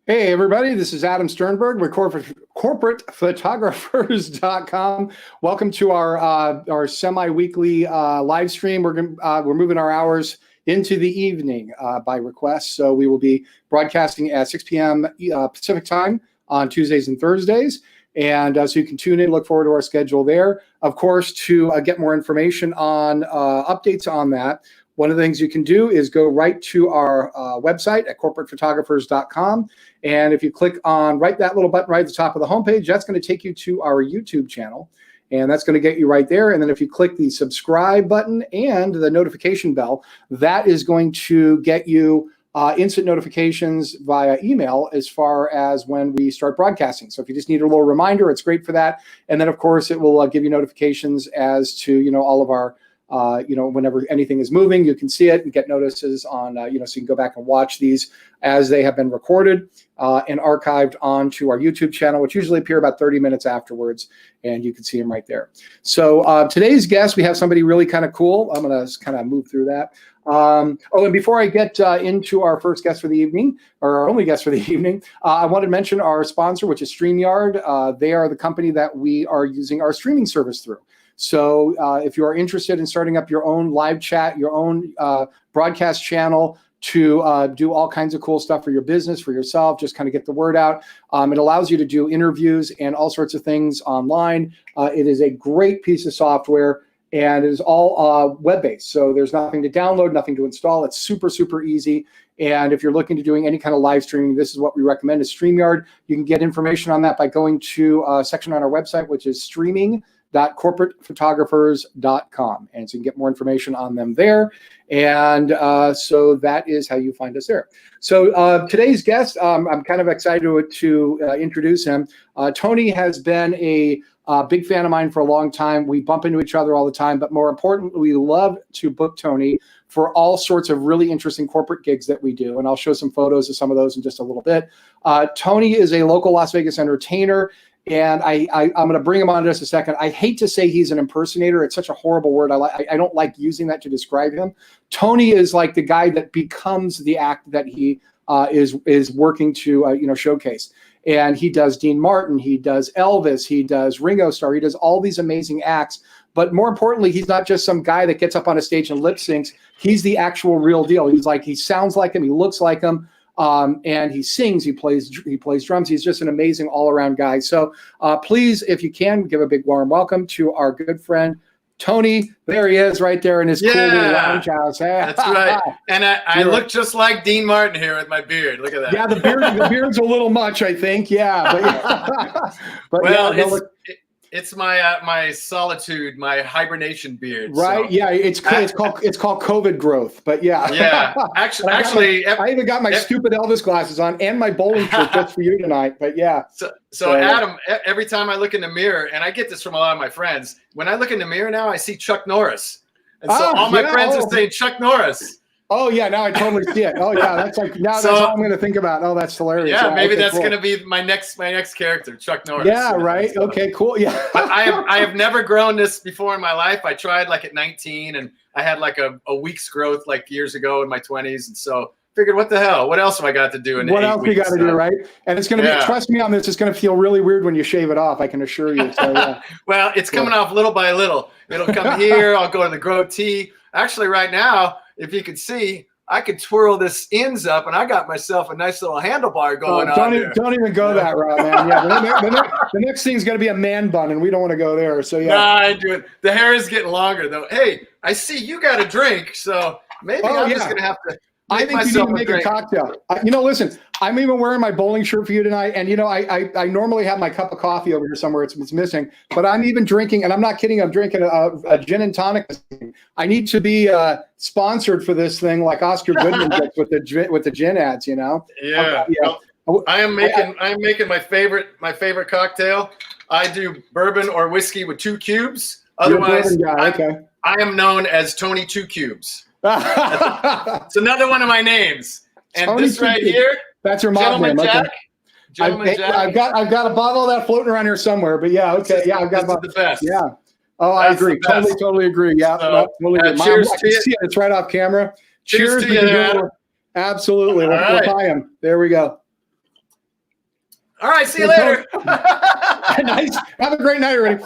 Hey, everybody, this is Adam Sternberg with CorporatePhotographers.com. Welcome to our semi-weekly live stream. We're moving our hours into the evening by request. So we will be broadcasting at 6 p.m. Pacific time on Tuesdays and Thursdays. And so you can tune in, look forward to our schedule there. Of course, to get more information on updates on that, one of the things you can do is go right to our website at CorporatePhotographers.com. And if you click on that little button right at the top of the homepage, that's going to take you to our YouTube channel. And that's going to get you right there. And then if you click the subscribe button and the notification bell, that is going to get you instant notifications via email as far as when we start broadcasting. So if you just need a little reminder, it's great for that. And then, of course, it will give you notifications as to, all of our whenever anything is moving, you can see it and get notices on, so you can go back and watch these as they have been recorded and archived onto our YouTube channel, which usually appear about 30 minutes afterwards, and you can see them right there. So today's guest, we have somebody really kind of cool. I'm going to kind of move through that. And before I get into our first guest for the evening, or our only guest for the evening, I want to mention our sponsor, which is StreamYard. They are the company that we are using our streaming service through. So if you are interested in starting up your own live chat, your own broadcast channel to do all kinds of cool stuff for your business, for yourself, just kind of get the word out. It allows you to do interviews and all sorts of things online. It is a great piece of software, and it is all web-based. So there's nothing to download, nothing to install. It's super, super easy. And if you're looking to doing any kind of live streaming, this is what we recommend is StreamYard. You can get information on that by going to a section on our website, which is streaming.corporatephotographers.com. And so you can get more information on them there. And so that is how you find us there. So today's guest, I'm kind of excited to introduce him. Tony has been a big fan of mine for a long time. We bump into each other all the time, but more importantly, we love to book Tony for all sorts of really interesting corporate gigs that we do. And I'll show some photos of some of those in just a little bit. Tony is a local Las Vegas entertainer. And I'm going to bring him on in just a second. I hate to say he's an impersonator. It's such a horrible word. I don't like using that to describe him. Tony is like the guy that becomes the act that he is working to showcase. And he does Dean Martin, he does Elvis, he does Ringo Starr, he does all these amazing acts. But more importantly, he's not just some guy that gets up on a stage and lip syncs. He's the actual real deal. He sounds like him, he looks like him. And he sings, he plays drums. He's just an amazing all-around guy. So please, if you can, give a big warm welcome to our good friend, Tony. There he is right there in his cool little lounge house. That's right. And I look just like Dean Martin here with my beard. Look at that. Yeah, the beard's a little much, I think. Yeah. But well, it's my solitude, my hibernation beard. Right? So. Yeah, it's called COVID growth. But yeah. Yeah. Actually, I even got my stupid Elvis glasses on and my bowling shirt just for you tonight. But yeah. So Adam, every time I look in the mirror, and I get this from a lot of my friends, when I look in the mirror now, I see Chuck Norris, and so all my friends are saying Chuck Norris. Oh yeah, now I totally see it. Oh yeah, that's that's all I'm going to think about. Oh, that's hilarious. Yeah, maybe that's going to be my next character, Chuck Norris. Yeah, right. So, okay, cool. Yeah. I have never grown this before in my life. I tried like at 19, and I had like a week's growth like years ago in my 20s, and so figured, what the hell? What else have I got to do in 8 weeks? What else we got to do, right? And it's going to be, trust me on this, it's going to feel really weird when you shave it off, I can assure you. So, yeah. Well, it's coming off little by little. It'll come here. I'll go to the goatee. Actually, right now, if you could see, I could twirl this ends up, and I got myself a nice little handlebar going on. Don't even go that route, man. Yeah, the next thing's going to be a man bun, and we don't want to go there. So yeah. Nah, I do it. The hair is getting longer, though. Hey, I see you got a drink, so maybe I'm just going to have to. I think you need to make a cocktail. Listen, I'm even wearing my bowling shirt for you tonight. And, I normally have my cup of coffee over here somewhere. It's missing. But I'm even drinking, and I'm not kidding, I'm drinking a gin and tonic. I need to be sponsored for this thing like Oscar Goodman gets with the gin ads, Yeah. Well, I am making my favorite cocktail. I do bourbon or whiskey with 2 cubes. Otherwise, I am known as Tony 2 Cubes. It's another one of my names. And Tony this right here, that's your mom name. Jack. I've got a bottle of that floating around here somewhere. But yeah, okay, yeah, I've got the best. Yeah. Oh, I agree. Totally agree. Yeah, totally agree. Cheers to you. See it. It's right off camera. Cheers to you. Absolutely. We'll buy them. There we go. All right, see you later. Nice. Have a great night already.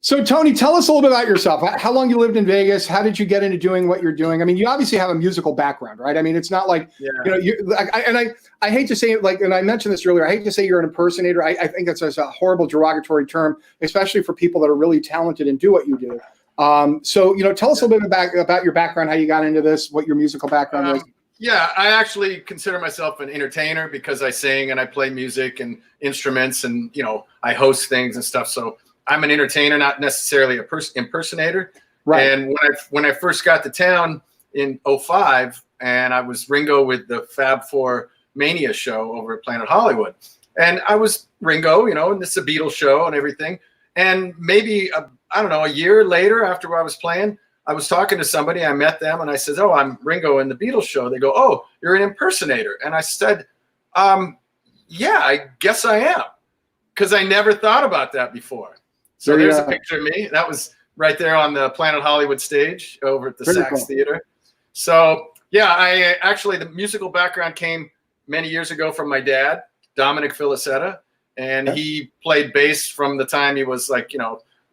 So Tony, tell us a little bit about yourself. How long you lived in Vegas? How did you get into doing what you're doing? I mean, you obviously have a musical background, right? I mean, it's not like, I hate to say it, like, and I mentioned this earlier, I hate to say you're an impersonator. I think it's a horrible derogatory term, especially for people that are really talented and do what you do. So, tell us a little bit about your background, how you got into this, what your musical background was. Yeah, I actually consider myself an entertainer because I sing and I play music and instruments and, I host things and stuff. So I'm an entertainer, not necessarily a impersonator. Right. And when I first got to town in 2005, and I was Ringo with the Fab Four Mania show over at Planet Hollywood. And I was Ringo, and it's a Beatles show and everything. And maybe, a year later after I was playing, I was talking to somebody, I met them, and I said, "Oh, I'm Ringo in the Beatles show." They go, "Oh, you're an impersonator." And I said, "Yeah, I guess I am," because I never thought about that before. So there's a picture of me. That was right there on the Planet Hollywood stage over at the Saks Theater. So, yeah, the musical background came many years ago from my dad, Dominic Felicitta, and he played bass from the time he was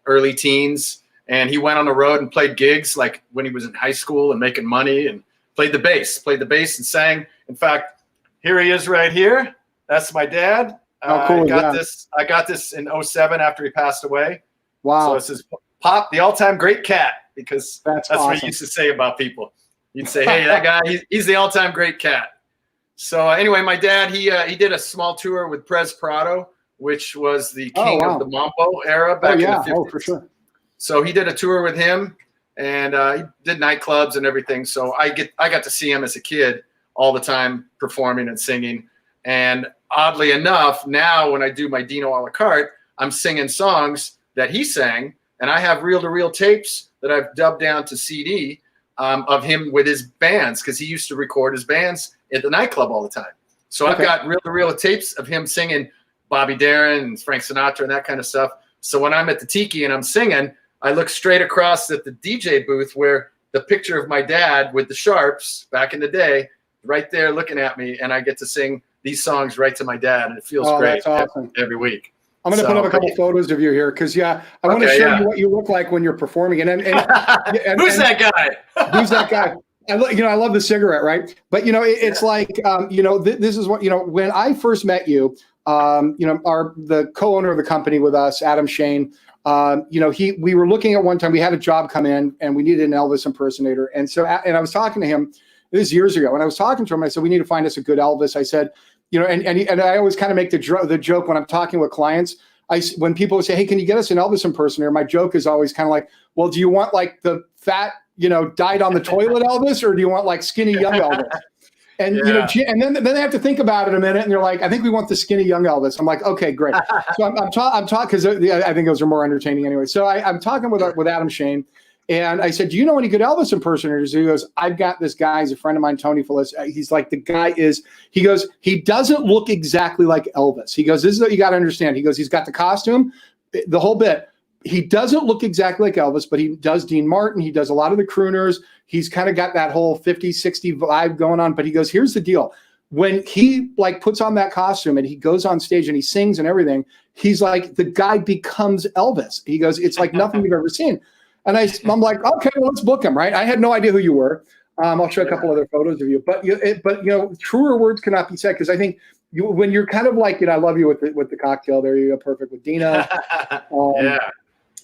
early teens. And he went on the road and played gigs like when he was in high school and making money and played the bass and sang. In fact, here he is right here. That's my dad. How cool is that? I got this in 2007 after he passed away. Wow. So this is Pop, the all-time great cat, because that's awesome. what he used to say about people. You'd say, "Hey, that guy, he's the all-time great cat." So anyway, my dad, he did a small tour with Perez Prado, which was the king of the Mambo era back in the 50s. Oh, for sure. So he did a tour with him, and he did nightclubs and everything. So I got to see him as a kid all the time performing and singing. And oddly enough, now when I do my Dino a la carte, I'm singing songs that he sang, and I have reel-to-reel tapes that I've dubbed down to CD of him with his bands, because he used to record his bands at the nightclub all the time. So I've got reel-to-reel tapes of him singing Bobby Darin and Frank Sinatra and that kind of stuff. So when I'm at the Tiki and I'm singing, I look straight across at the DJ booth where the picture of my dad with the Sharps back in the day, right there looking at me, and I get to sing these songs right to my dad, and it feels great. That's awesome. Every week. I'm going to put up a couple photos of you here because, I want to show you what you look like when you're performing. And who's that guy? Who's that guy? I love the cigarette, right? But, it's like, this is what, when I first met you, the co-owner of the company with us, Adam Shane, we were looking at one time, we had a job come in and we needed an Elvis impersonator. And I was talking to him, this is years ago, and I was talking to him, I said, "We need to find us a good Elvis." I said, and I always kind of make the joke when I'm talking with clients. When people say, "Hey, can you get us an Elvis impersonator?" My joke is always kind of like, "Well, do you want like the fat, died on the toilet Elvis, or do you want like skinny young Elvis?" And and then they have to think about it a minute, and they're like, "I think we want the skinny young Elvis." I'm like, "Okay, great." So I'm talking because I think those are more entertaining anyway. So I'm talking with Adam Shane. And I said, "Do you know any good Elvis impersonators?" He goes, "I've got this guy. He's a friend of mine, Tony Felicitta." He's like, he goes, "He doesn't look exactly like Elvis." He goes, "This is what you got to understand." He goes, "He's got the costume, the whole bit. He doesn't look exactly like Elvis, but he does Dean Martin. He does a lot of the crooners. He's kind of got that whole 50s, 60s vibe going on." But he goes, "Here's the deal. When he puts on that costume and he goes on stage and he sings and everything, he's like, the guy becomes Elvis." He goes, "It's like nothing you've ever seen." And I'm like, "Okay, well, let's book him," right? I had no idea who you were. I'll show a couple other photos of you, but truer words cannot be said, because I think when you're kind of like, I love you with the cocktail. There you go, perfect with Dina.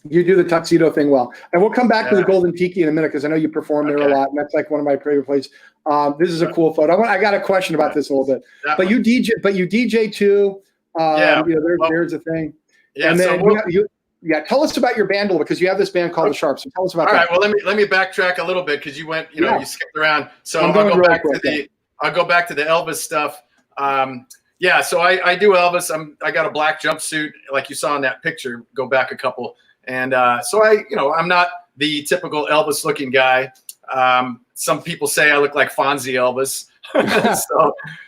You do the tuxedo thing well, and we'll come back to the Golden Tiki in a minute, because I know you perform there a lot, and that's like one of my favorite places. This is a cool photo. I got a question about this a little bit, but you DJ too. There's a thing, and then tell us about your band a little, because you have this band called the Sharps. So tell us about that. All right. Well, let me backtrack a little bit, because you went, you skipped around. So I'll go back to the Elvis stuff. So I do Elvis. I got a black jumpsuit, like you saw in that picture. Go back a couple, and so I'm not the typical Elvis looking guy. Some people say I look like Fonzie Elvis.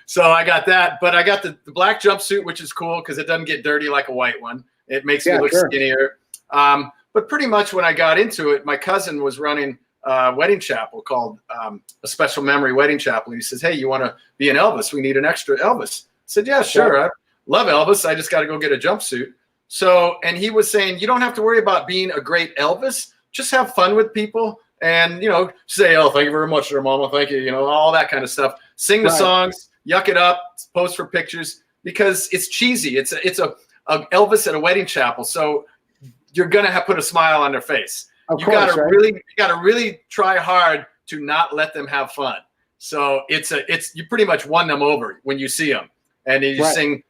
so I got that, but I got the black jumpsuit, which is cool because it doesn't get dirty like a white one. It makes me look skinnier. But pretty much when I got into it, my cousin was running a wedding chapel called A Special Memory Wedding Chapel. And he says, "Hey, you want to be an Elvis? We need an extra Elvis." I said, "Yeah, sure. love Elvis. I just got to go get a jumpsuit. So, and he was saying, you don't have to worry about being a great Elvis. Just have fun with people and, you know, say, oh, thank you very much, dear mama. Thank you. You know, all that kind of stuff. Sing the songs, yuck it up, post for pictures, because it's cheesy. It's a Elvis at a wedding chapel. So you're going to have put a smile on their face. You got to really try hard to not let them have fun. So you pretty much won them over when you see them, and you sing,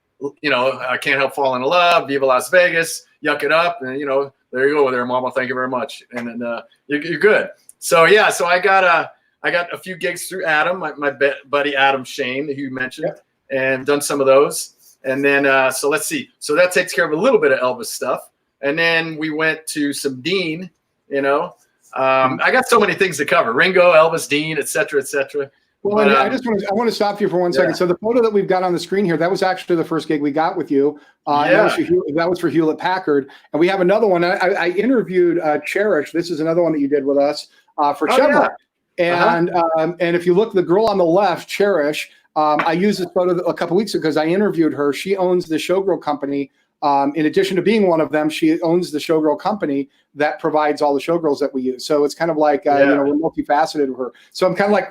you know, I Can't Help Falling in Love, Viva Las Vegas, yuck it up, and you know, there you go there, mama, thank you very much, and then you're good. So yeah, so I got a few gigs through Adam, my buddy Adam Shane, who you mentioned, and done some of those, and then so let's see, so that takes care of a little bit of Elvis stuff, and then we went to some Dean, you know. I got so many things to cover: Ringo, Elvis, Dean, et cetera, et cetera. Well, but, I want to stop you for 1 second. So the photo that we've got on the screen here, that was actually the first gig we got with you. That was for Hewlett Packard, and we have another one. I interviewed Cherish. This is another one that you did with us for Chevrolet. And if you look, the girl on the left, Cherish. I used this photo a couple weeks ago because I interviewed her. She owns the Showgirl company. In addition to being one of them, she owns the Showgirl company that provides all the showgirls that we use. So it's kind of like, you know, we're multifaceted with her. So I'm kind of like,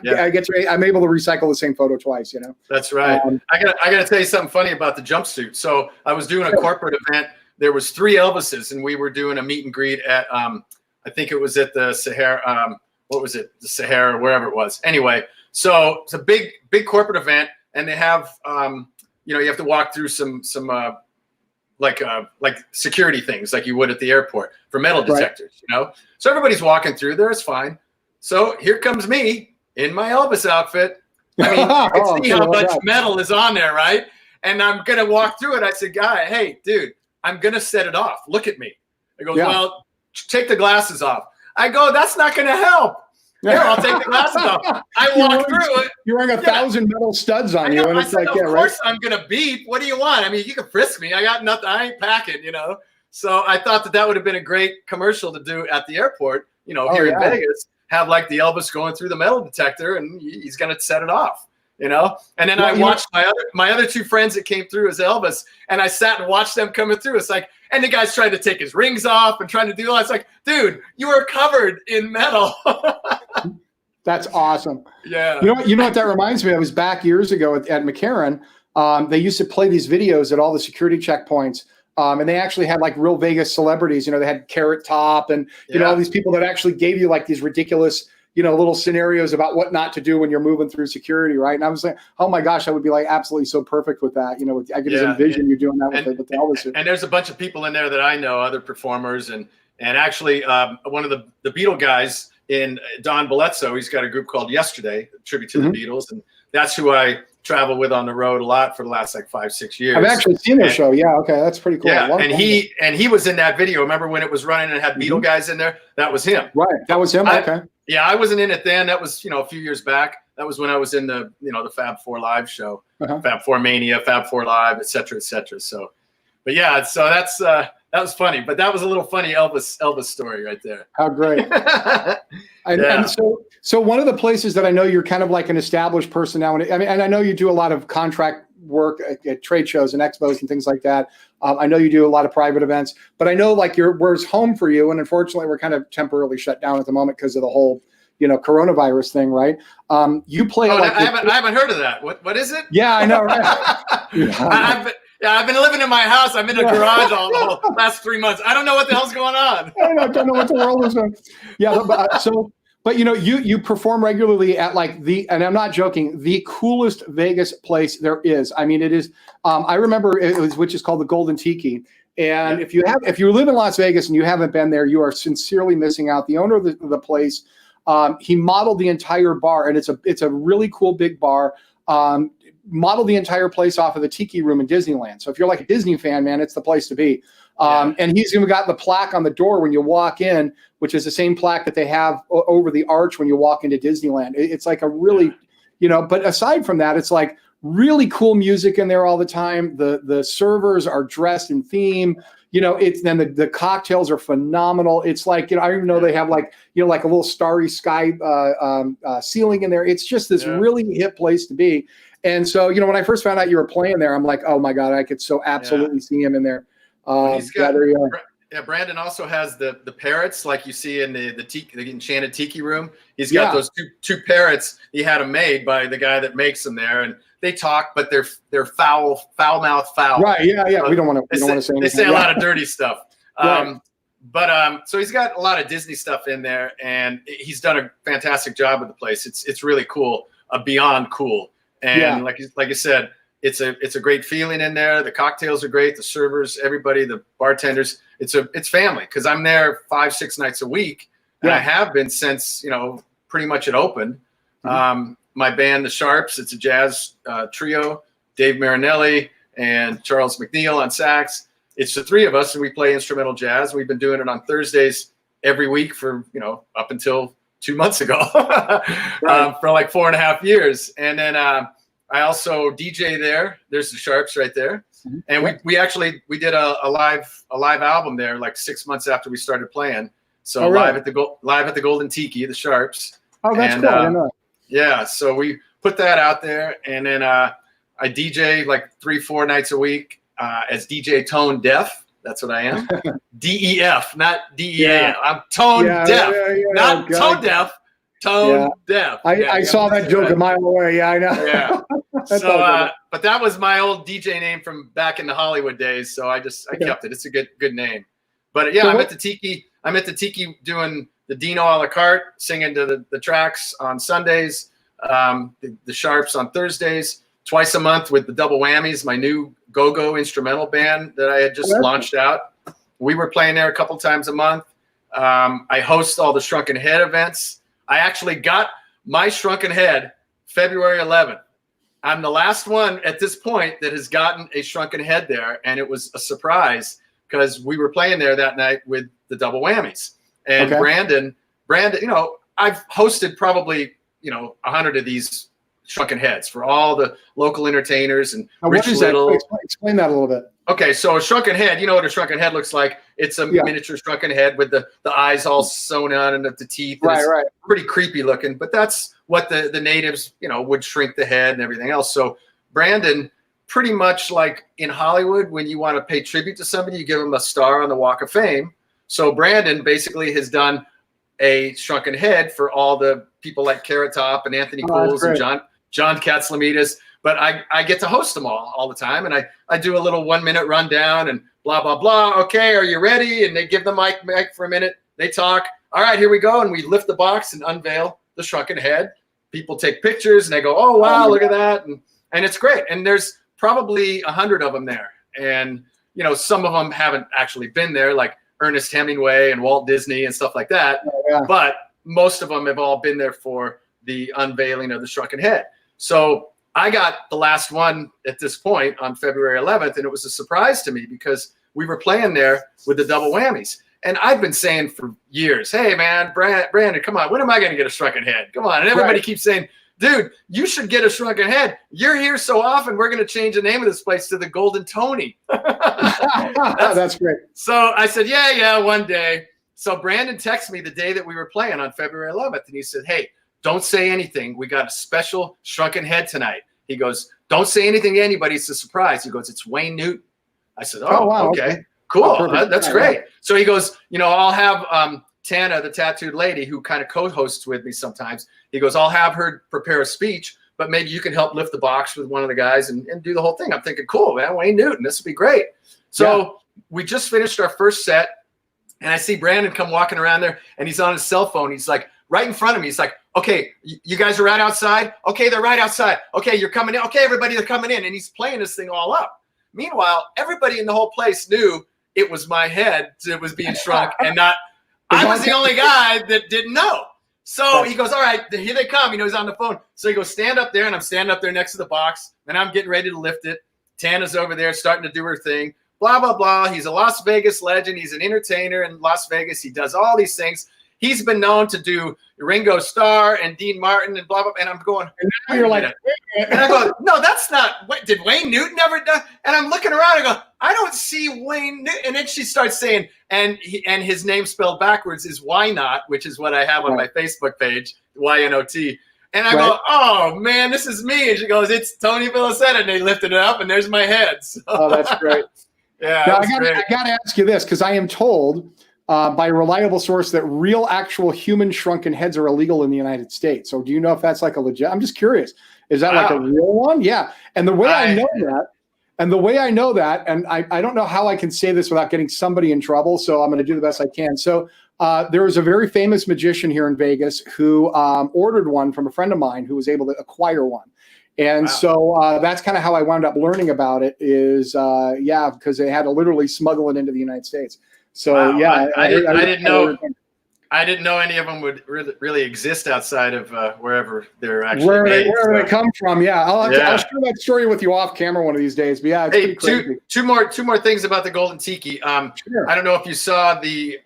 I'm able to recycle the same photo twice, you know? That's right. I got to tell you something funny about the jumpsuit. So I was doing a corporate event. There was 3 Elvises, and we were doing a meet and greet at, I think it was at the Sahara, what was it? The Sahara, wherever it was. Anyway, so it's a big corporate event, and they have, you know, you have to walk through some like security things like you would at the airport for metal detectors, you know? So everybody's walking through there. It's fine. So here comes me in my Elvis outfit. I mean, you can see how much metal is on there, right? And I'm going to walk through it. I said, guy, hey, dude, I'm going to set it off. Look at me. He goes, well, take the glasses off. I go, that's not going to help. Here, I'll take the glasses off. I walk through it. You're wearing 1,000 metal studs on you, and it's like, of course I'm gonna beep. What do you want? I mean, you can frisk me. I got nothing. I ain't packing, you know. So I thought that would have been a great commercial to do at the airport, you know, here in Vegas. Have like the Elvis going through the metal detector, and he's gonna set it off, you know. And then I watched my other 2 friends that came through as Elvis, and I sat and watched them coming through. It's like, and the guy's trying to take his rings off and trying to do all. It's like, dude, you are covered in metal. That's awesome. Yeah. You know what that reminds me of? I was back years ago at McCarran. They used to play these videos at all the security checkpoints. And they actually had like real Vegas celebrities. You know, they had Carrot Top and, you know, all these people that actually gave you like these ridiculous, you know, little scenarios about what not to do when you're moving through security, right? And I was like, oh my gosh, I would be like absolutely so perfect with that. You know, I could just envision you doing that with the Elvis. And there's a bunch of people in there that I know, other performers, and actually one of the Beatle guys in Don Bellezzo, he's got a group called Yesterday, a tribute to the Beatles, and that's who I travel with on the road a lot for the last like 5-6 years. I've actually seen their show. Yeah, okay, that's pretty cool. Yeah, and he was in that video. Remember when it was running and had Beatle guys in there? That was him. Right, that was him. Okay. Yeah, I wasn't in it then. That was, you know, a few years back. That was when I was in the, you know, the Fab 4 Live show, Fab 4 Mania, Fab 4 Live, et cetera, et cetera. So, but yeah, so that's that was funny. But that was a little funny Elvis story right there. How great. And so one of the places that I know you're kind of like an established person now, and I know you do a lot of contract work at trade shows and expos and things like that. I know you do a lot of private events, but I know like where's home for you, and unfortunately we're kind of temporarily shut down at the moment because of the whole, you know, coronavirus thing, right? You play. I haven't heard of that. What is it? Yeah, I know, right? I've been living in my house. I'm in a garage all the last 3 months. I don't know what the hell's going on. I don't know what the world is doing. Yeah, but you know, you perform regularly at like and I'm not joking, the coolest Vegas place there is. I mean, it is. I remember which is called the Golden Tiki. And if you live in Las Vegas and you haven't been there, you are sincerely missing out. The owner of the place, he modeled the entire bar, and it's a really cool big bar. Modeled the entire place off of the Tiki Room in Disneyland. So if you're like a Disney fan, man, it's the place to be. And he's even got the plaque on the door when you walk in, which is the same plaque that they have over the arch when you walk into Disneyland. It's like a really, you know, but aside from that, it's like really cool music in there all the time. The servers are dressed in theme. You know, then the cocktails are phenomenal. It's like, you know, I even know they have like, you know, like a little starry sky ceiling in there. It's just this really hip place to be. And so, you know, when I first found out you were playing there, I'm like, oh my God, I could so absolutely see him in there. He's got, yeah, Brandon also has the parrots like you see in the enchanted Tiki room. He's got those two parrots. He had them made by the guy that makes them there, and they talk, but they're foul mouth foul. Right? Yeah. So we don't want to say anything. They say a lot of dirty stuff. Right. So he's got a lot of Disney stuff in there, and he's done a fantastic job with the place. It's really cool, beyond cool. And like I said, it's a great feeling in there. The cocktails are great. The servers, everybody, the bartenders. It's family because I'm there 5-6 nights a week, and I have been since, you know, pretty much it opened. My band, the Sharps, it's a jazz trio. Dave Marinelli and Charles McNeil on sax. It's the three of us, and we play instrumental jazz. We've been doing it on Thursdays every week for, you know, up until 2 months ago, for like 4.5 years. And then I also DJ there. There's the Sharps right there. And we did a live album there like 6 months after we started playing. So live at the Golden Tiki, the Sharps. Oh, that's cool. I know. Yeah, so we put that out there, and then I DJ like 3-4 nights a week as DJ Tone Deaf. That's what I am. DEF, not DEA. I'm tone deaf, not tone deaf. Tone deaf. I saw that joke a mile away. Yeah, I know. Yeah. So, but that was my old DJ name from back in the Hollywood days. So I kept it. It's a good name. But yeah, so I'm at the Tiki doing the Dino a la carte, singing to the tracks on Sundays. The Sharps on Thursdays. Twice a month with the Double Whammies, my new go-go instrumental band that I had just launched out. We were playing there a couple times a month. I host all the Shrunken Head events. I actually got my Shrunken Head February 11th. I'm the last one at this point that has gotten a Shrunken Head there, and it was a surprise because we were playing there that night with the Double Whammies. And Brandon, you know, I've hosted probably, you know, 100 of these Shrunken Heads for all the local entertainers and Rich Little. Explain that a little bit. Okay, so a Shrunken Head, you know what a Shrunken Head looks like. It's a miniature Shrunken Head with the eyes all sewn on and the teeth. Right. Pretty creepy looking, but that's what the natives, you know, would shrink the head and everything else. So Brandon, pretty much like in Hollywood, when you want to pay tribute to somebody, you give them a star on the Walk of Fame. So Brandon basically has done a Shrunken Head for all the people like Carrot Top and Anthony Cools and John Katzlamidas, but I get to host them all the time, and I do a little 1-minute rundown and blah, blah, blah. Okay, are you ready? And they give the mic for a minute. They talk. All right, here we go. And we lift the box and unveil the Shrunken Head. People take pictures, and they go, oh, wow, look at that. And it's great. And there's probably 100 of them there. And, you know, some of them haven't actually been there, like Ernest Hemingway and Walt Disney and stuff like that. But most of them have all been there for the unveiling of the Shrunken Head. So I got the last one at this point on February 11th, and it was a surprise to me because we were playing there with the Double Whammies. And I've been saying for years, hey, man, Brandon, come on, when am I going to get a Shrunken Head? Come on. And everybody keeps saying, dude, you should get a Shrunken Head. You're here so often, we're going to change the name of this place to the Golden Tony. That's great. So I said, yeah, one day. So Brandon texted me the day that we were playing on February 11th, and he said, hey, don't say anything. We got a special Shrunken Head tonight. He goes, don't say anything to anybody. It's a surprise. He goes, it's Wayne Newton. I said, oh wow, okay. Cool. That's great. So he goes, you know, I'll have Tana, the tattooed lady who kind of co-hosts with me sometimes. He goes, I'll have her prepare a speech, but maybe you can help lift the box with one of the guys and do the whole thing. I'm thinking, cool, man, Wayne Newton, this would be great. So we just finished our first set, and I see Brandon come walking around there, and he's on his cell phone. He's like, right in front of me. He's like, okay, you guys are right outside? Okay, they're right outside. Okay, you're coming in. Okay, everybody, they're coming in. And he's playing this thing all up. Meanwhile, everybody in the whole place knew it was my head that was being shrunk and not – I was the only guy that didn't know. So he goes, all right, here they come. You know, he's on the phone. So he goes, stand up there, and I'm standing up there next to the box, and I'm getting ready to lift it. Tana's over there starting to do her thing, blah, blah, blah. He's a Las Vegas legend. He's an entertainer in Las Vegas. He does all these things. He's been known to do Ringo Starr and Dean Martin and blah, blah, and I'm going, and now you're like, and I go, no, that's not, what, did Wayne Newton ever do? And I'm looking around, I go, I don't see Wayne Newton. And then she starts saying, and his name spelled backwards is Why Not, which is what I have on my Facebook page, YNOT. And I go, oh man, this is me. And she goes, it's Tony Felicitta. And they lifted it up and there's my head. So, oh, that's great. Yeah. Now, I got to ask you this, because I am told by a reliable source that real actual human shrunken heads are illegal in the United States. So do you know if that's like a legit? I'm just curious. Is that like a real one? Yeah. And the way I know that, and I don't know how I can say this without getting somebody in trouble, so I'm going to do the best I can. So there was a very famous magician here in Vegas who ordered one from a friend of mine who was able to acquire one. And so that's kind of how I wound up learning about it is, because they had to literally smuggle it into the United States. So, I didn't know any of them would really exist outside of wherever they're actually made. Wherever they come from, I'll share that story with you off camera one of these days. But it's hey, two more things about the Golden Tiki. Sure. I don't know if you saw the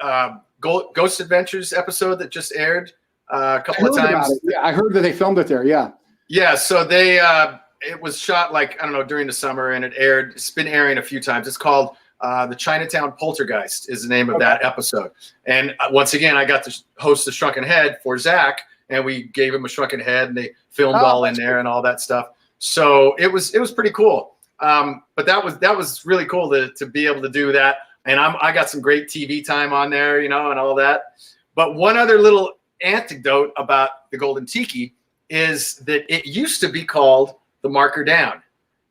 Ghost Adventures episode that just aired a couple of times. Yeah, I heard that they filmed it there. Yeah. Yeah, so it was shot like, I don't know, during the summer, and it's been airing a few times. It's called The Chinatown Poltergeist is the name of that episode. And once again, I got to host the Shrunken Head for Zach, and we gave him a shrunken head, and they filmed all in there and all that stuff. So it was pretty cool. But that was really cool to be able to do that. And I got some great TV time on there, and all that. But one other little anecdote about the Golden Tiki is that it used to be called the Marker Down.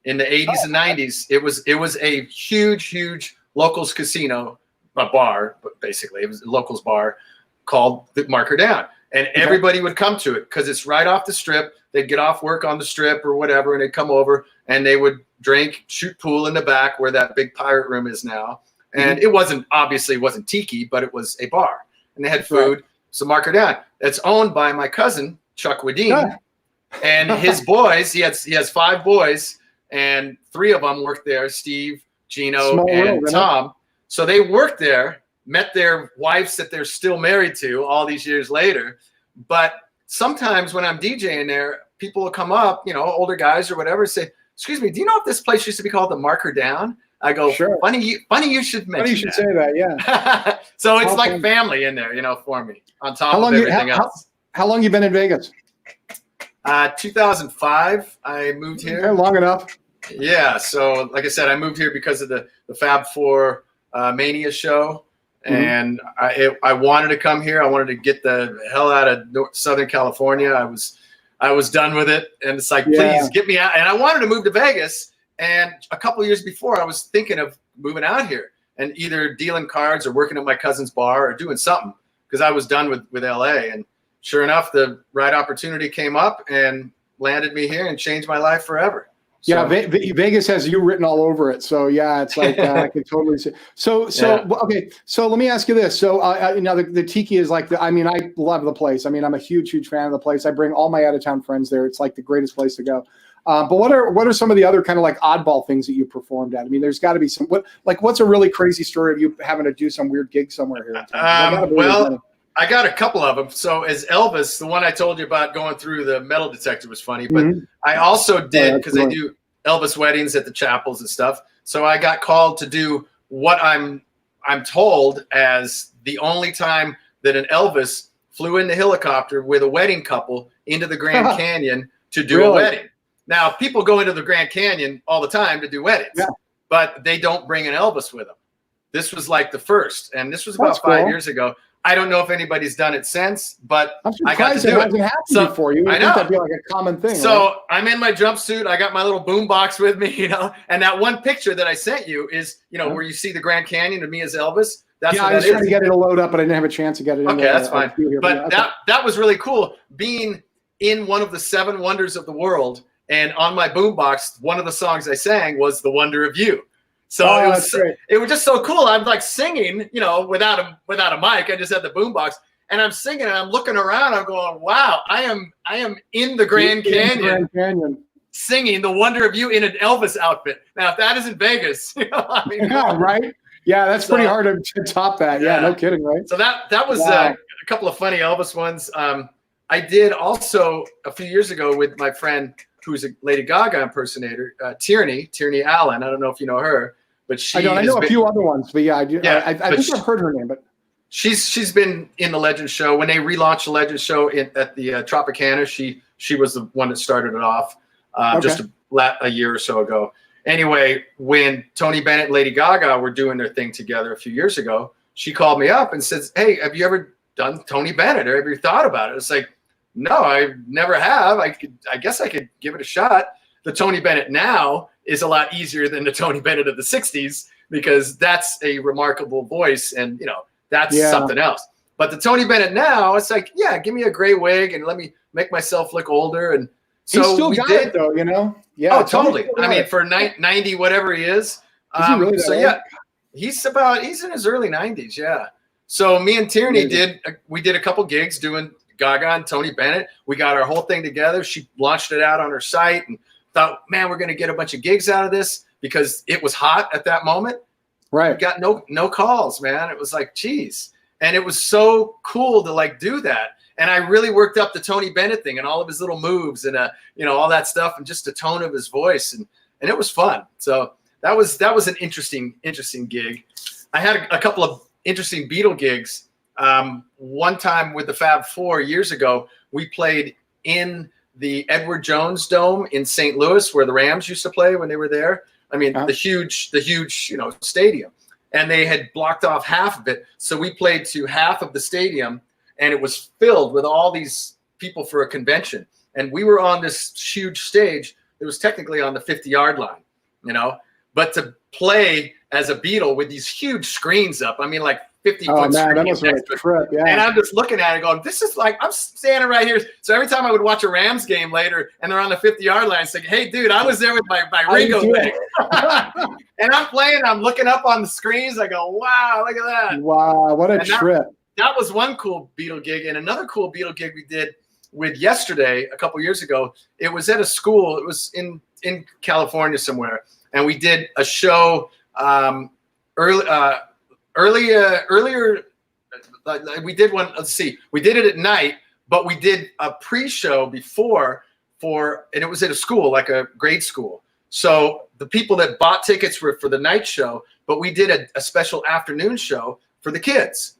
In the 80s and 90s, it was a huge locals casino, a bar, but basically it was a locals bar called the Marker Down. And everybody would come to it because it's right off the strip. They'd get off work on the strip or whatever, and they'd come over and they would drink, shoot pool in the back where that big pirate room is now. And it wasn't Tiki, but it was a bar. And they had food. So Marker Down. It's owned by my cousin, Chuck Wadeen, and his boys. He has 5 boys, and 3 of them worked there, Steve, Gino, and Tom. So they worked there, met their wives that they're still married to all these years later. But sometimes when I'm DJing there, people will come up, older guys or whatever, say, excuse me, do you know if this place used to be called the Marker Down? I go, sure. Funny you should mention Funny you should say that, yeah. So it's like family in there, for me, on top of everything else. How long you been in Vegas? 2005, I moved here. Okay, long enough. Yeah, so like I said, I moved here because of the Fab Four Mania show, and I wanted to come here. I wanted to get the hell out of Southern California. I was done with it, and it's like, please get me out. And I wanted to move to Vegas, and a couple of years before, I was thinking of moving out here and either dealing cards or working at my cousin's bar or doing something because I was done with LA. And sure enough, the right opportunity came up and landed me here and changed my life forever. So. Yeah, Vegas has you written all over it. So yeah, it's like I can totally see. So okay. So let me ask you this. So the Tiki is like I love the place. I'm a huge fan of the place. I bring all my out of town friends there. It's like the greatest place to go. But what are some of the other kind of like oddball things that you performed at? There's got to be some. What's a really crazy story of you having to do some weird gig somewhere here? I got a couple of them. So as Elvis, the one I told you about going through the metal detector was funny, but I also did, because I do Elvis weddings at the chapels and stuff. So I got called to do what I'm told as the only time that an Elvis flew in the helicopter with a wedding couple into the Grand Canyon to do a wedding. Now, people go into the Grand Canyon all the time to do weddings, but they don't bring an Elvis with them. This was like the first, and this was about 5 years ago. I don't know if anybody's done it since, but I got to do it. Hasn't happened before. You would think that'd be like a common thing. So right? I'm in my jumpsuit. I got my little boom box with me, and that one picture that I sent you is, where you see the Grand Canyon of me as Elvis. That's what I was trying to get it to load up, but I didn't have a chance to get it in. Okay, that's fine. But that was really cool. Being in one of the 7 wonders of the world, and on my boom box, one of the songs I sang was "The Wonder of You." So it was just so cool. I'm like singing, without a mic. I just had the boombox, and I'm singing, and I'm looking around. I'm going, "Wow, I am in the Grand Canyon, singing the Wonder of You in an Elvis outfit." Now, if that isn't Vegas, right? Yeah, that's pretty hard to top that. Yeah, no kidding, right? So that was a couple of funny Elvis ones. I did also a few years ago with my friend who's a Lady Gaga impersonator, Tierney Allen. I don't know if you know her. But I know a few other ones, but I do. Yeah, I think I've heard her name. But she's been in the Legend Show when they relaunched the Legend Show at the Tropicana. She She was the one that started it off just a year or so ago. Anyway, when Tony Bennett and Lady Gaga were doing their thing together a few years ago, she called me up and says, "Hey, have you ever done Tony Bennett, or have you thought about it?" It's like, no, I never have. I guess I could give it a shot. The Tony Bennett now is a lot easier than the Tony Bennett of the 60s, because that's a remarkable voice, and that's something else. But the Tony Bennett now, it's like, yeah, give me a gray wig and let me make myself look older. And so he still got it though, Yeah. Oh, totally. I mean, for 90, whatever he is. He really so old? Yeah, he's in his early 90s. Yeah. So me and Tierney did a couple gigs doing Gaga and Tony Bennett. We got our whole thing together. She launched it out on her site and thought, man, we're going to get a bunch of gigs out of this, because it was hot at that moment. Right. We got no calls, man. It was like, geez. And it was so cool to do that. And I really worked up the Tony Bennett thing and all of his little moves and all that stuff, and just the tone of his voice, and it was fun. So that was an interesting gig. I had a couple of interesting Beatle gigs. One time with the Fab Four years ago, we played in the Edward Jones Dome in St. Louis, where the Rams used to play when they were there. I mean, the huge stadium. And they had blocked off half of it. So we played to half of the stadium, and it was filled with all these people for a convention. And we were on this huge stage. It was technically on the 50-yard line, but to play as a Beatle with these huge screens up, I mean, like 50-foot screens. Yeah. And I'm just looking at it going, this is like, I'm standing right here. So every time I would watch a Rams game later and they're on the 50-yard line, it's like, hey, dude, I was there with my Ringo thing. And I'm playing, I'm looking up on the screens. I go, wow, look at that. Wow, what a trip. That was one cool Beatle gig. And another cool Beatle gig we did with Yesterday a couple years ago. It was at a school. It was in California somewhere. And we did a show earlier. We did one. Let's see. We did it at night, but we did a pre-show before and it was at a school, like a grade school. So the people that bought tickets were for the night show, but we did a special afternoon show for the kids,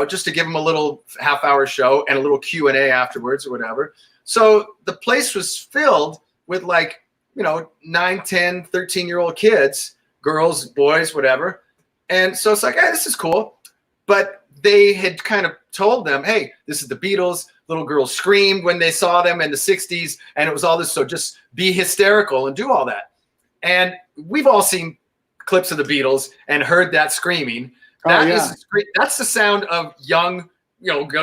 just to give them a little half-hour show and a little Q&A afterwards or whatever. So the place was filled with 9, 10, 13-year-old kids, girls, boys, whatever. And so it's like, hey, this is cool. But they had kind of told them, hey, this is the Beatles. Little girls screamed when they saw them in the 60s. And it was all this. So just be hysterical and do all that. And we've all seen clips of the Beatles and heard that screaming. That's the sound of young,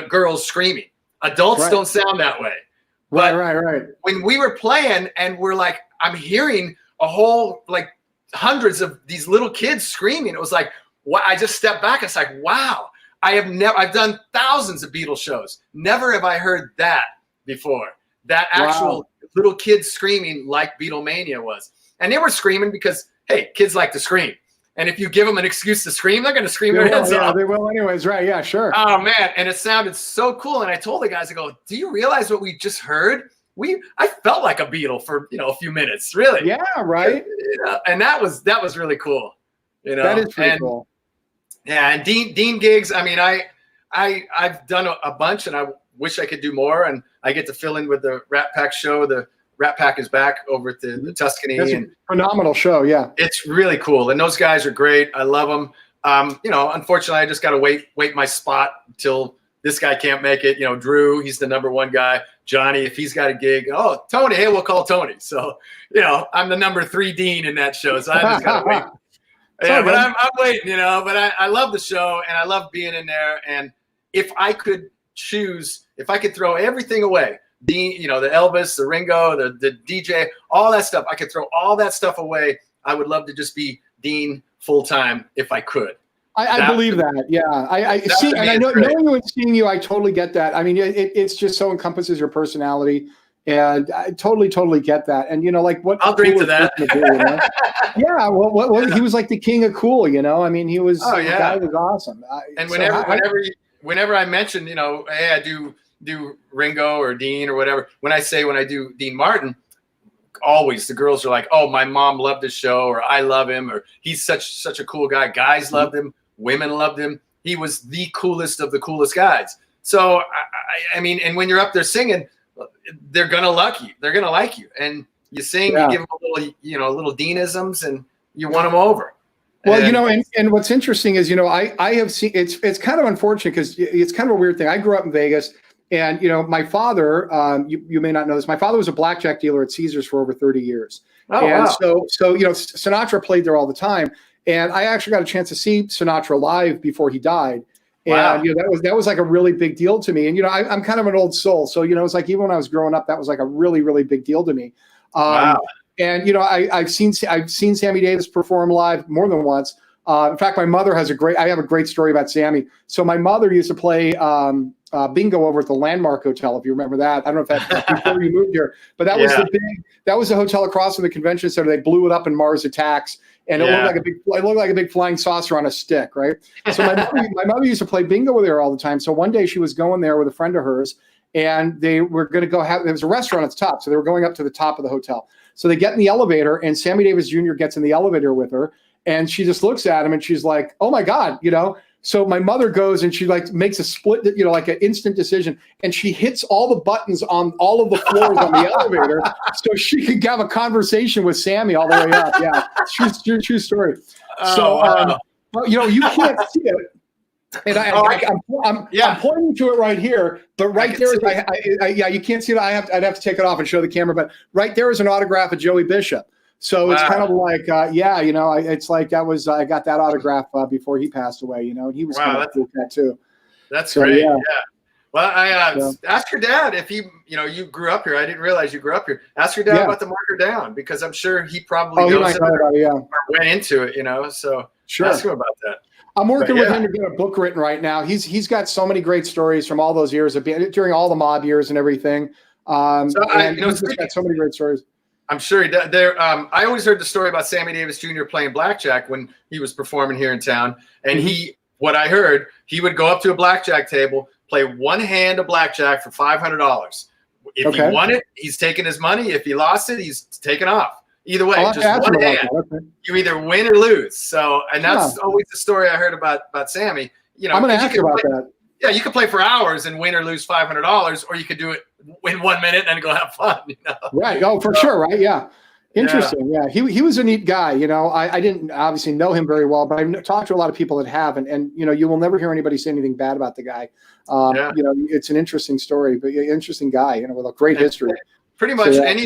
girls screaming. Adults don't sound that way. But right. When we were playing and we're like, I'm hearing a whole, hundreds of these little kids screaming. It was like, wow, I just stepped back. It's like, wow, I've done thousands of Beatles shows. Never have I heard that before. That actual little kids screaming like Beatlemania was. And they were screaming because, hey, kids like to scream. And if you give them an excuse to scream, they're going to scream their heads off. Yeah, they will anyways. Right. Yeah, sure. Oh, man. And it sounded so cool. And I told the guys, I go, do you realize what we just heard? I felt like a Beatle for, a few minutes, really. Yeah, right. And that was really cool. That is pretty cool. Yeah, and Dean gigs. I mean, I've done a bunch, and I wish I could do more. And I get to fill in with the Rat Pack show. The Rat Pack is back over at the Tuscany. That's a phenomenal show. Yeah, it's really cool, and those guys are great. I love them. Unfortunately, I just got to wait my spot until this guy can't make it. Drew, he's the #1 guy. Johnny, if he's got a gig, Tony, hey, we'll call Tony. So, I'm the #3 Dean in that show, so I just got to wait. Yeah, but I'm waiting, but I love the show and I love being in there. And if I could choose, if I could throw everything away, Dean, the Elvis, the Ringo, the DJ, all that stuff, I could throw all that stuff away. I would love to just be Dean full time if I could. I believe that. Yeah. I see, and I know, knowing you and seeing you, I totally get that. I mean, it's just so encompasses your personality. And I totally get that. And, what I'll drink to that. Yeah. Well, he was like the king of cool, I mean, he was, the guy was awesome. And whenever I mention, hey, I do Ringo or Dean or whatever, when I do Dean Martin, always the girls are like, oh, my mom loved his show, or I love him, or he's such a cool guy. Guys loved him. Women loved him. He was the coolest of the coolest guys. So, I mean, and when you're up there singing, they're gonna like you. They're gonna like you, and you sing, you give them a little, little Deanisms, and you won them over. Well, and what's interesting is, I have seen, it's kind of unfortunate because it's kind of a weird thing. I grew up in Vegas, and, my father, you may not know this, my father was a blackjack dealer at Caesars for over 30 years. Oh, and wow. so, Sinatra played there all the time. And I actually got a chance to see Sinatra live before he died. Wow. And, that was like a really big deal to me. And, I'm kind of an old soul. So, it's like, even when I was growing up, that was like a really, really big deal to me. Wow. And, I've seen Sammy Davis perform live more than once. In fact, my mother has I have a great story about Sammy. So my mother used to play bingo over at the Landmark Hotel, if you remember that. I don't know if that's before you moved here, but that was that was the hotel across from the convention center. They blew it up in Mars Attacks, and it looked like a big flying saucer on a stick, right? So my mother used to play bingo there all the time. So one day she was going there with a friend of hers, and they were going to go there was a restaurant at the top, so they were going up to the top of the hotel. So they get in the elevator, and Sammy Davis Jr. gets in the elevator with her. And she just looks at him and she's like, oh my God, So my mother goes and she like makes a split, like an instant decision. And she hits all the buttons on all of the floors on the elevator so she could have a conversation with Sammy all the way up. Yeah, true story. So, you can't see it. And I'm pointing to it right here, but right there is, you can't see it. I'd have to take it off and show the camera, but right there is an autograph of Joey Bishop. So it's kind of like, it's like I got that autograph before he passed away, and he was kind of cool with that too. That's great. Yeah. Well, ask your dad if he, you grew up here. I didn't realize you grew up here. Ask your dad about the Marker Down, because I'm sure he probably went into it, so ask him about that. I'm working with him to get a book written right now. He's got so many great stories from all those years during all the mob years and everything. He's got so many great stories. I'm sure he does. I always heard the story about Sammy Davis Jr. playing blackjack when he was performing here in town. And what I heard, he would go up to a blackjack table, play one hand of blackjack for $500. If he won it, he's taking his money. If he lost it, he's taking off. Either way, just one hand. You either win or lose. So, and that's always the story I heard about Sammy. I'm going to ask you about that. Yeah, you could play for hours and win or lose $500, or you could do it in 1 minute and go have fun. Right. Oh, for sure. Right. Yeah. Interesting. Yeah. He was a neat guy. I didn't obviously know him very well, but I've talked to a lot of people that have, and you will never hear anybody say anything bad about the guy. It's an interesting story, but interesting guy, with a great history. Pretty much any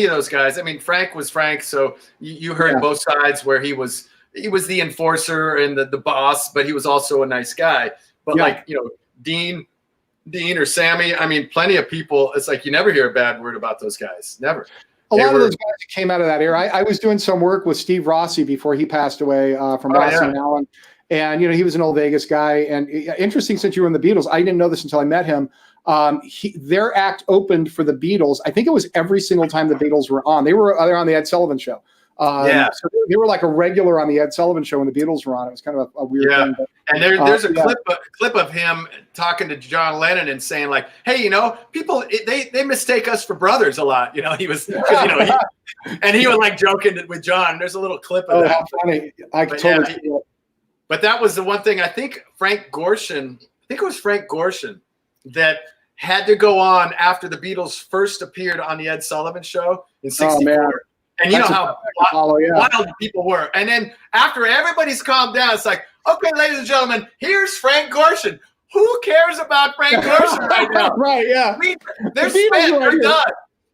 of those guys. I mean, Frank was Frank, so you heard both sides, where he was the enforcer and the boss, but he was also a nice guy. But Dean or Sammy, I mean, plenty of people, it's like you never hear a bad word about those guys. Never. A lot of those guys came out of that era. I was doing some work with Steve Rossi before he passed away from Rossi and Allen. And, he was an old Vegas guy. And interesting, since you were in the Beatles, I didn't know this until I met him. Their act opened for the Beatles. I think it was every single time the Beatles were on. They were on the Ed Sullivan Show. So they were like a regular on the Ed Sullivan Show when the Beatles were on. It was kind of a weird thing. But, and there's a clip of him talking to John Lennon and saying like, "Hey, people they mistake us for brothers a lot." He was, and he was like joking with John. There's a little clip of that. How funny! I totally see it. But that was the one thing. I think it was Frank Gorshin that had to go on after the Beatles first appeared on the Ed Sullivan Show in '64. And you know how wild people were. And then after everybody's calmed down, it's like, okay, ladies and gentlemen, here's Frank Gorshin. Who cares about Frank Gorshin right now? Right, yeah. They're spent, they're done.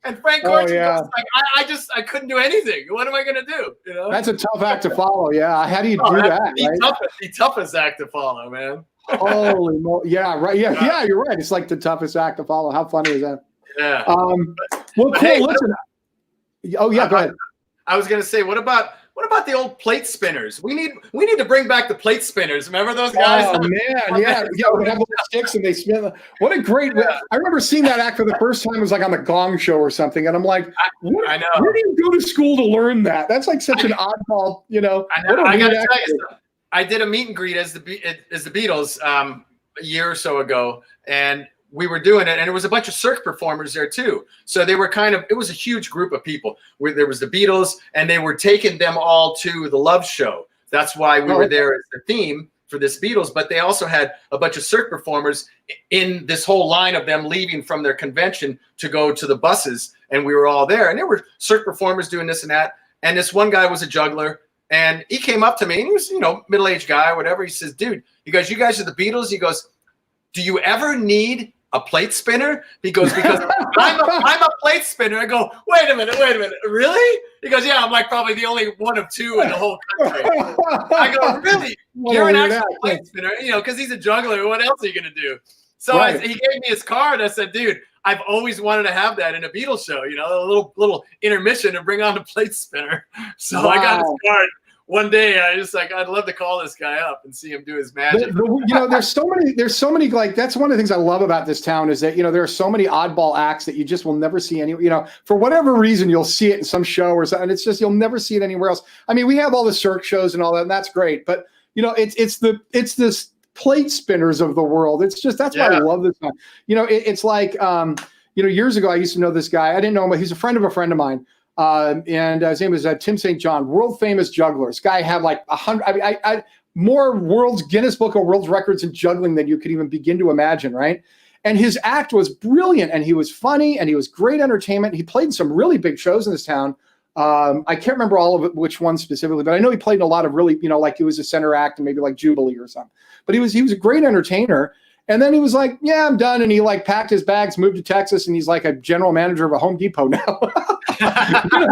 And Frank Gorshin was like, I couldn't do anything. What am I going to do? That's a tough act to follow, yeah. How do you do that, right? The toughest act to follow, man. Holy moly. Yeah, right. Yeah, you're right. It's like the toughest act to follow. How funny is that? Yeah. Well, cool. Listen. Oh yeah, go ahead. I was gonna say, what about the old plate spinners? We need to bring back the plate spinners. Remember those guys? Oh man, yeah. We have little sticks and they spin. What a great! I remember seeing that act for the first time. It was like on the Gong Show or something, and I'm like, I know. Where do you go to school to learn that? That's like such an oddball, I know. I gotta tell you something. I did a meet and greet as the Beatles a year or so ago, and we were doing it, and there was a bunch of cirque performers there too. So they were it was a huge group of people. Where there was the Beatles, and they were taking them all to the Love Show. That's why we were there as the theme. for this Beatles, but they also had a bunch of cirque performers in this whole line of them leaving from their convention to go to the buses. And we were all there, and there were cirque performers doing this and that. And this one guy was a juggler, and he came up to me, and he was, you know, middle-aged guy or whatever. He says, dude, he goes, you guys are the Beatles? He goes, do you ever need a plate spinner? He goes, because I'm a plate spinner. I go, wait a minute, really? He goes, yeah, I'm like probably the only one of two in the whole country. I go, really? You're an actual plate spinner, you know, because he's a juggler. What else are you gonna do? So he gave me his card. I said, dude, I've always wanted to have that in a Beatles show, you know, a little intermission to bring on the plate spinner. So I got his card. One day I just like, I'd love to call this guy up and see him do his magic. You know, there's so many, like, that's one of the things I love about this town is that, you know, there are so many oddball acts that you just will never see any, you know, for whatever reason, you'll see it in some show or something. It's just, you'll never see it anywhere else. I mean, we have all the cirque shows and all that, and that's great. But, you know, it's this plate spinners of the world. It's just, that's why I love this town. You know, it's like, you know, years ago, I used to know this guy. I didn't know him, but he's a friend of mine. And his name was Tim St. John, world famous juggler. This guy had like 100, I mean, more world's Guinness Book of World Records in juggling than you could even begin to imagine, right? And his act was brilliant, and he was funny, and he was great entertainment. He played in some really big shows in this town. I can't remember all of it, which one specifically, but I know he played in a lot of really, you know, like he was a center act and maybe like Jubilee or something. But he was a great entertainer. And then he was like, yeah, I'm done. And he like packed his bags, moved to Texas, and he's like a general manager of a Home Depot now. You know,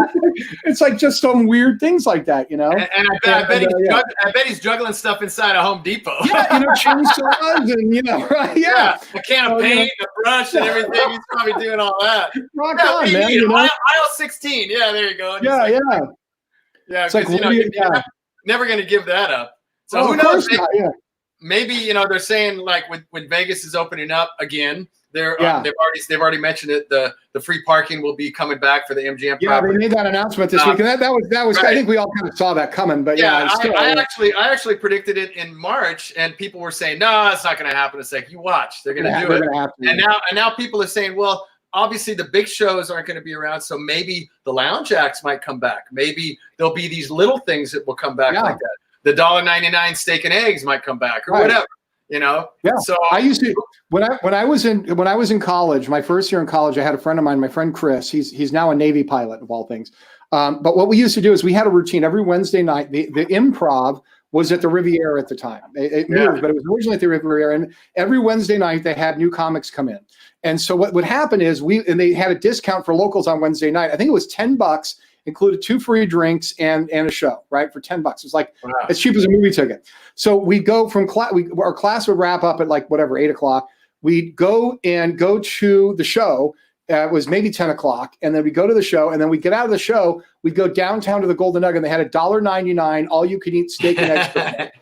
it's like just some weird things like that, you know? And I bet he's juggling stuff inside a Home Depot. Yeah, you know, chainsaws and, you know, right? Yeah. A can of paint, a brush, and everything. He's probably doing all that. Rock on, man. You know? Aisle 16. Yeah, there you go. Yeah, like, yeah. Yeah, because, you know, you're never going to give that up. So who knows? Maybe, you know, they're saying like when Vegas is opening up again, they've already mentioned it. The free parking will be coming back for the MGM property. Yeah, they made that announcement this week, and that was right. I think we all kind of saw that coming. But I actually predicted it in March, and people were saying, no, it's not going to happen. It's like, you watch, they're going to do it. And now people are saying, well, obviously the big shows aren't going to be around, so maybe the lounge acts might come back. Maybe there'll be these little things that will come back like that. The $1.99 steak and eggs might come back or whatever, you know? Yeah. So I used to, when I was in college, my first year in college, I had a friend of mine, my friend Chris, he's now a Navy pilot of all things. But what we used to do is we had a routine every Wednesday night. The Improv was at the Riviera at the time. It moved, but it was originally at the Riviera. And every Wednesday night they had new comics come in. And so what would happen is they had a discount for locals on Wednesday night. I think it was $10, included 2 free drinks and a show, right? For $10. It was like as cheap as a movie ticket. So we go from class, our class would wrap up at like whatever, 8 o'clock. We'd go to the show. It was maybe 10 o'clock. And then we go to the show, and then we get out of the show, we'd go downtown to the Golden Nugget, and they had a $1.99 all you could eat steak and eggs.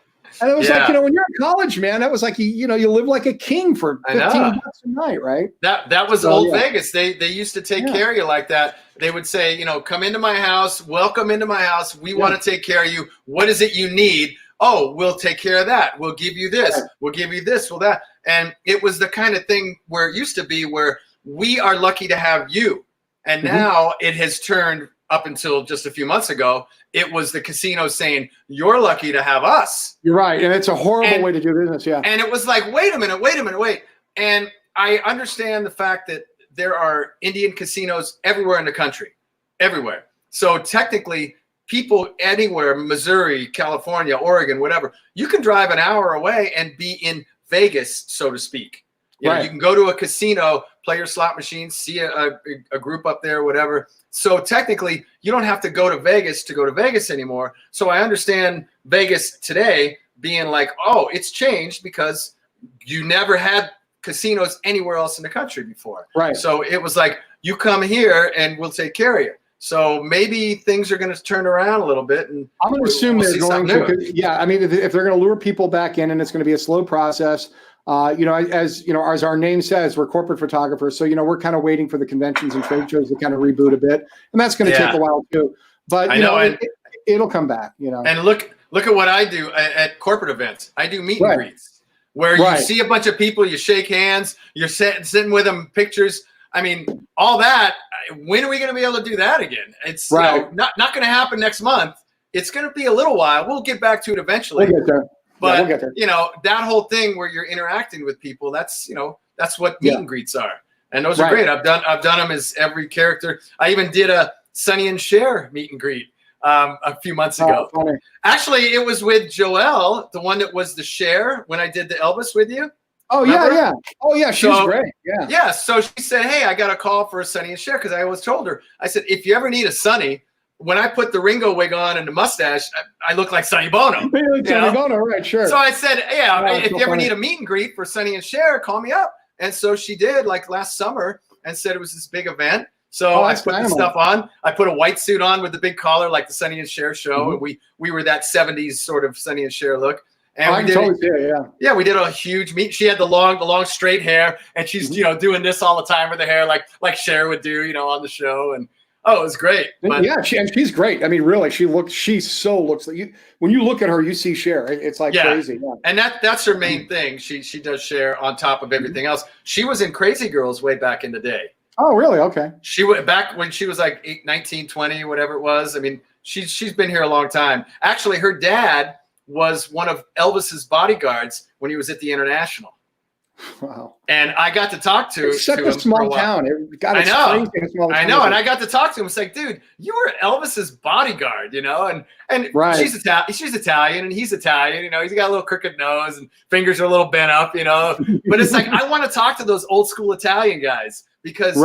And it was like, you know, when you're in college, man, that was like, you know, you live like a king for $15 a night, right? That was old Vegas. They used to take care of you like that. They would say, you know, come into my house, welcome into my house. We want to take care of you. What is it you need? Oh, we'll take care of that. We'll give you this. We'll give you this. Well, that. And it was the kind of thing where it used to be where we are lucky to have you. And now it has turned up until just a few months ago. It was the casino saying, you're lucky to have us. You're right. And it's a horrible way to do business. Yeah. And it was like, wait a minute. And I understand the fact that there are Indian casinos everywhere in the country, everywhere. So technically, people anywhere, Missouri, California, Oregon, whatever, you can drive an hour away and be in Vegas, so to speak. You know, you can go to a casino, play your slot machines, see a group up there, whatever. So technically, you don't have to go to Vegas anymore. So I understand Vegas today being like, oh, it's changed because you never had casinos anywhere else in the country before. Right. So it was like, you come here and we'll take care of you. So maybe things are going to turn around a little bit. And I'm going to assume they're going to. Yeah, I mean, if they're going to lure people back in, and it's going to be a slow process. You know, as our name says, we're corporate photographers. So, you know, we're kind of waiting for the conventions and trade shows to kind of reboot a bit. And that's going to take a while too. But, you know, it'll come back, you know. And look at what I do at corporate events. I do meet and greets where you see a bunch of people, you shake hands, you're sitting with them, pictures. I mean, all that. When are we going to be able to do that again? It's not going to happen next month. It's going to be a little while. We'll get back to it eventually. We'll get there. But we'll get there. you know, that whole thing where you're interacting with people, that's, you know, that's what meet and greets are. And those are great. I've done them as every character. I even did a Sonny and Cher meet and greet a few months ago. Actually, it was with Joelle, the one that was the Cher when I did the Elvis with you. Oh, remember? Yeah. Oh, yeah. She's great. Yeah. Yeah. So she said, hey, I got a call for a Sonny and Cher, because I always told her, I said, if you ever need a Sonny, when I put the Ringo wig on and the mustache, I look like Sonny Bono. Sonny Bono, right? Sure. So I said, yeah, if you ever need a meet and greet for Sonny and Cher, call me up. And so she did, like last summer, and said it was this big event. So I put the stuff on. I put a white suit on with the big collar, like the Sonny and Cher show. And we were that 70s sort of Sonny and Cher look. And we did we did a huge meet. She had the long straight hair, and she's you know, doing this all the time with the hair, like Cher would do, you know, on the show. And it was great. But, yeah, she's great. I mean, really, she so looks like you. When you look at her, you see Cher. It's like crazy. Yeah. And that's her main thing. She does Cher on top of everything else. She was in Crazy Girls way back in the day. Oh, really? Okay. She went back when she was like 19, 20, whatever it was. I mean, she's been here a long time. Actually, her dad was one of Elvis's bodyguards when he was at the International. Wow. And I got to talk to such a small town. I know. And I got to talk to him. It's like, dude, you were Elvis's bodyguard, you know, and she's Italian and he's Italian, you know, he's got a little crooked nose and fingers are a little bent up, you know, but it's like, I want to talk to those old school Italian guys because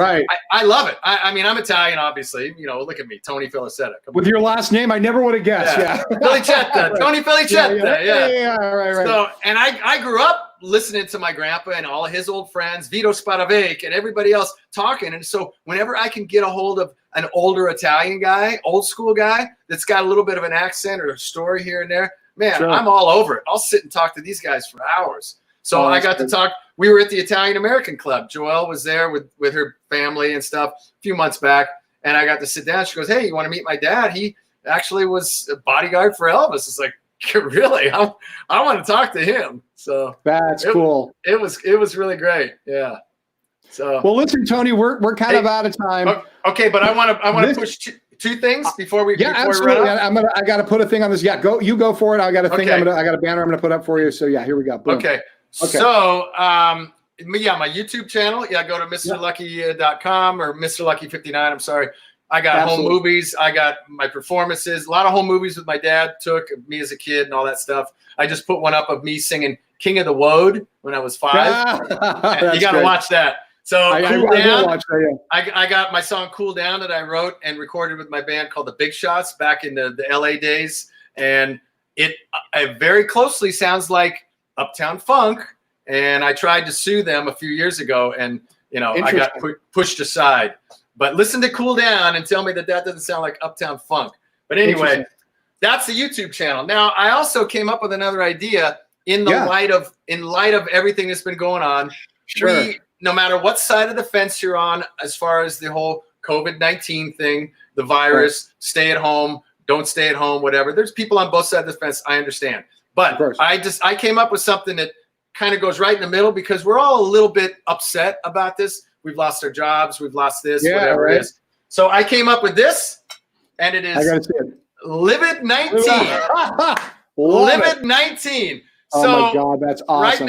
I love it. I mean, I'm Italian, obviously, you know, look at me, Tony Felicitta. With your last name, I never would have guessed. Yeah. Felicitta, Tony Felicitta. Yeah. Right. So, and I grew up listening to my grandpa and all of his old friends, Vito Sparavec and everybody else talking. And so whenever I can get a hold of an older Italian guy, old school guy, that's got a little bit of an accent or a story here and there, man, I'm all over it. I'll sit and talk to these guys for hours. So I got to talk. We were at the Italian American Club. Joelle was there with her family and stuff a few months back. And I got to sit down. She goes, hey, you want to meet my dad? He actually was a bodyguard for Elvis. It's like, really? I want to talk to him. So that's cool. It was really great. Yeah. So well, listen, Tony, we're kind of out of time. Okay, but I want to push two things before we absolutely. I got to put a thing on this. Yeah, you go for it. I got a thing. I got a banner I'm gonna put up for you. So yeah, here we go. Boom. Okay. So my YouTube channel. Yeah, go to MrLucky.com or MrLucky59. I'm sorry. I got home movies. I got my performances. A lot of home movies with my dad took of me as a kid and all that stuff. I just put one up of me singing King of the Woad when I was 5. You got to watch that. So I got my song Cool Down that I wrote and recorded with my band called the Big Shots back in the LA days. And it very closely sounds like Uptown Funk. And I tried to sue them a few years ago and, you know, I got pushed aside. But listen to Cool Down and tell me that doesn't sound like Uptown Funk. But anyway, that's the YouTube channel. Now, I also came up with another idea in the light of everything that's been going on. Sure. No matter what side of the fence you're on, as far as the whole COVID-19 thing, the virus, stay at home, don't stay at home, whatever. There's people on both sides of the fence. I understand. But I came up with something that kind of goes right in the middle because we're all a little bit upset about this. We've lost our jobs. We've lost this, whatever it is. So I came up with this, and it is Livid 19. Livid 19. Oh my God, that's awesome.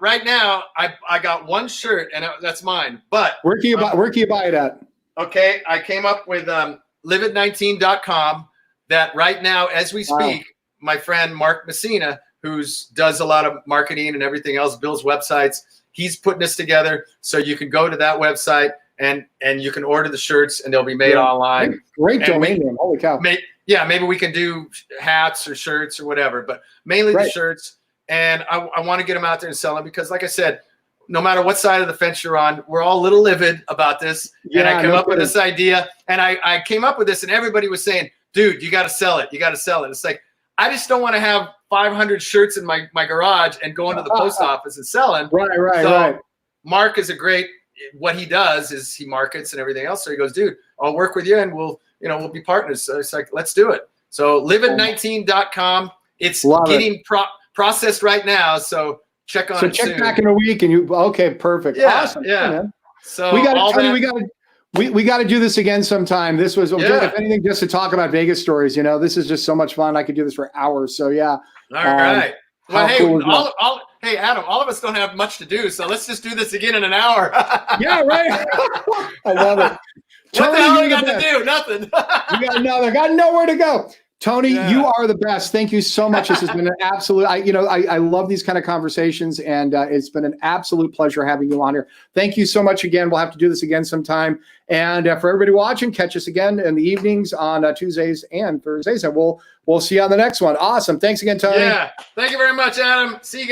Right now, I got one shirt, and that's mine. But where can you buy it at? Okay, I came up with livid19.com. That right now, as we speak, my friend Mark Messina, who does a lot of marketing and everything else, builds websites. He's putting this together, so you can go to that website and you can order the shirts, and they'll be made online. Great domain name! Holy cow! Maybe we can do hats or shirts or whatever, but mainly the shirts. And I want to get them out there and sell them because, like I said, no matter what side of the fence you're on, we're all a little livid about this. And I came up with this idea, and I came up with this, and everybody was saying, "Dude, you got to sell it. You got to sell it." It's like I just don't want to have 500 shirts in my garage and go into the post office and selling. Right. Mark is what he does is he markets and everything else. So he goes, dude, I'll work with you and we'll be partners. So it's like, let's do it. So livid19.com. It's getting processed right now. So check on it soon. So check back in a week and okay, perfect. Yeah, awesome. Yeah. Man. So we got to do this again sometime. This was, if anything, just to talk about Vegas stories. This is just so much fun. I could do this for hours. So yeah. All right. Well, hey, Adam, all of us don't have much to do, so let's just do this again in an hour. Yeah, right. I love it. What the hell we got to do? Nothing. I got nowhere to go. Tony, you are the best. Thank you so much. This has been an absolute, I love these kind of conversations, and it's been an absolute pleasure having you on here. Thank you so much again. We'll have to do this again sometime. And for everybody watching, catch us again in the evenings on Tuesdays and Thursdays, and we'll see you on the next one. Awesome. Thanks again, Tony. Yeah. Thank you very much, Adam. See you guys.